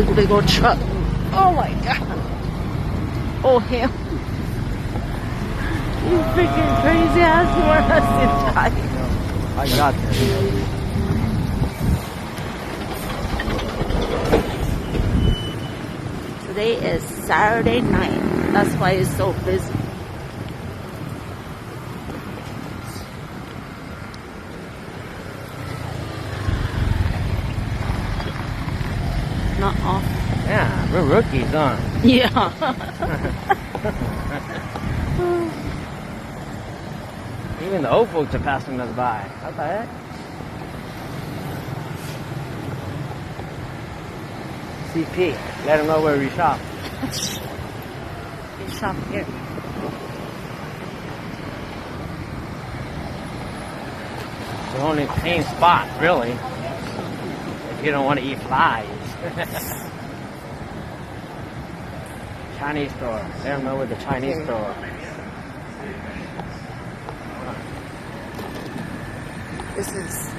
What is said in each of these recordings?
this big old truck. Oh my god. Oh hell. You freaking crazy ass want us to die. I got this. Today is Saturday night. That's why it's so busy. Not off. Yeah, we're rookies, huh? Yeah. Even the old folks are passing us by. What the heck? CP, let them know where we shop. We shop here. The only clean spot, really, if you don't want to eat flies. Chinese store. Let them know where the Chinese store. This is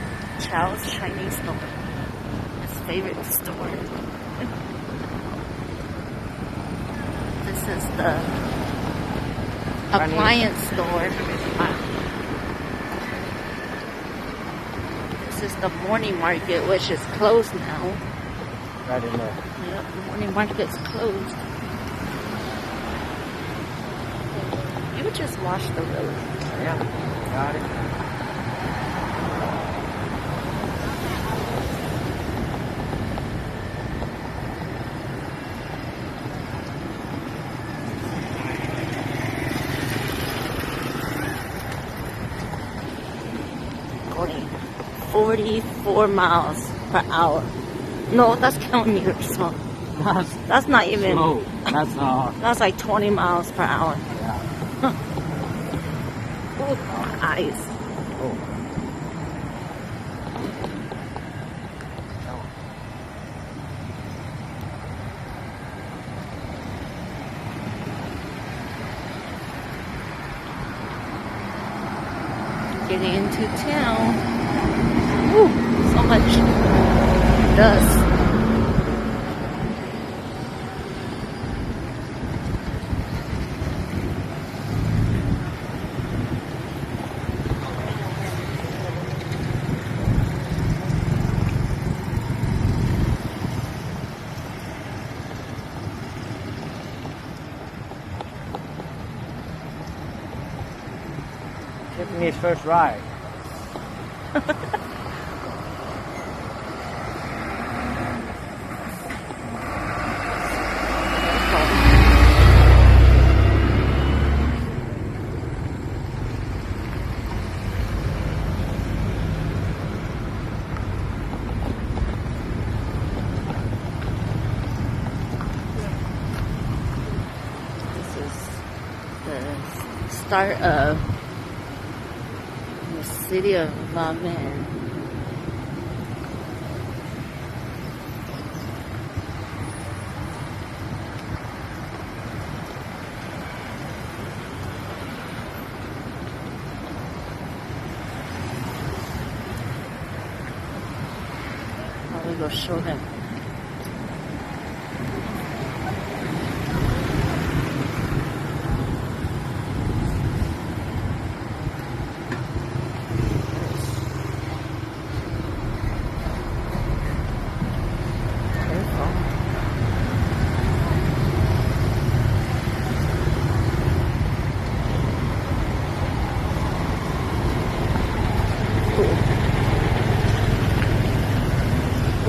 Chow's Chinese store. His favorite store. This is the appliance store. This is the morning market, which is closed now. Right in there. Yep, the morning market's closed. You would just watch the road. Yeah, got it. Going 44 miles per hour. No, that's kilometers. So that's not even. Slow. That's like 20 miles per hour. Yeah. Oh, my eyes. Oh. Getting into town. Ooh, so much dust. Tiffany's first ride. This is the start of the city of Vang Vieng. I will go show him.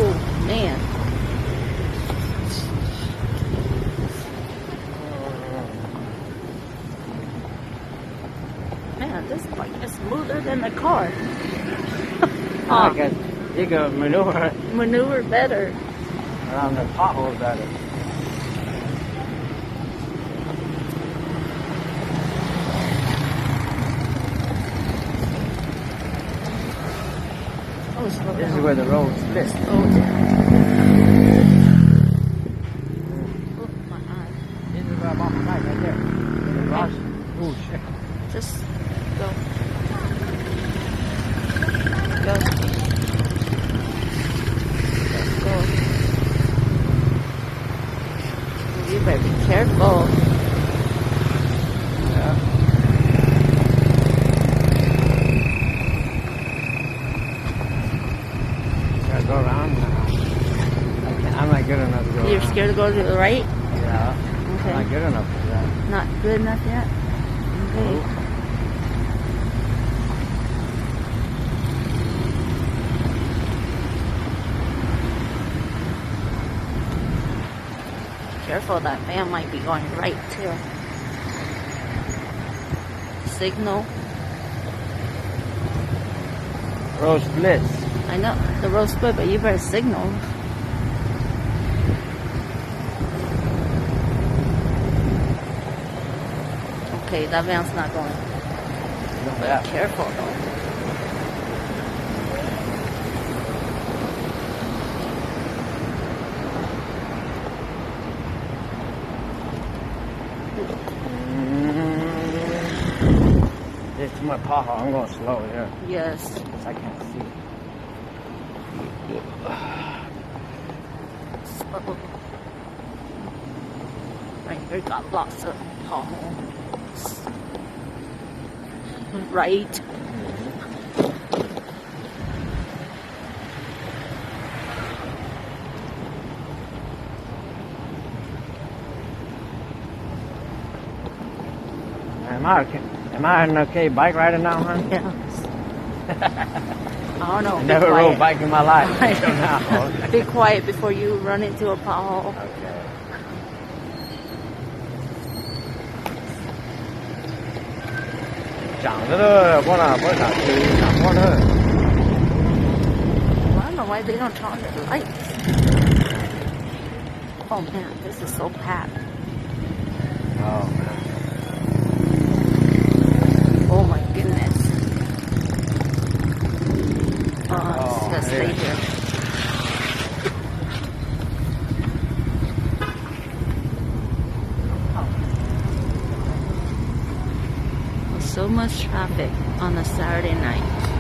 Oh man. Man, this bike is smoother than the car. I guess you can Maneuver better. around the potholes better. Oh, slow This is down. where the road splits. Oh, yeah. Oh, my eye. This is where I bought my bike right there. In the garage. Oh shit. Just go. Go. Let's go. careful. Yeah. Gotta go around now. I'm not good enough to go You're around. scared to go to the right? Yeah. Okay. I'm not good enough for that. Not good enough yet? Okay. Careful, that van might be going right too. Signal. Road splits. I know, the road split, but you better signal. Okay, that van's not going. Yeah. Careful though. There's too much pothole. I'm going slow here. Yes. Because I can't see. Slow. Right here got lots of potholes. Right. Am I an okay bike rider now, huh? Yes. I don't know. I Be never quiet. rode bike in my life until now. Be quiet before you run into a pothole. Okay. Chẳng nữa, con nào có cả thứ chẳng con nữa. I don't know why they don't turn on the lights. Oh man, this is so packed. Oh man. Oh my goodness. Oh, Oh, it's gonna stay yeah. here. So much traffic on a Saturday night.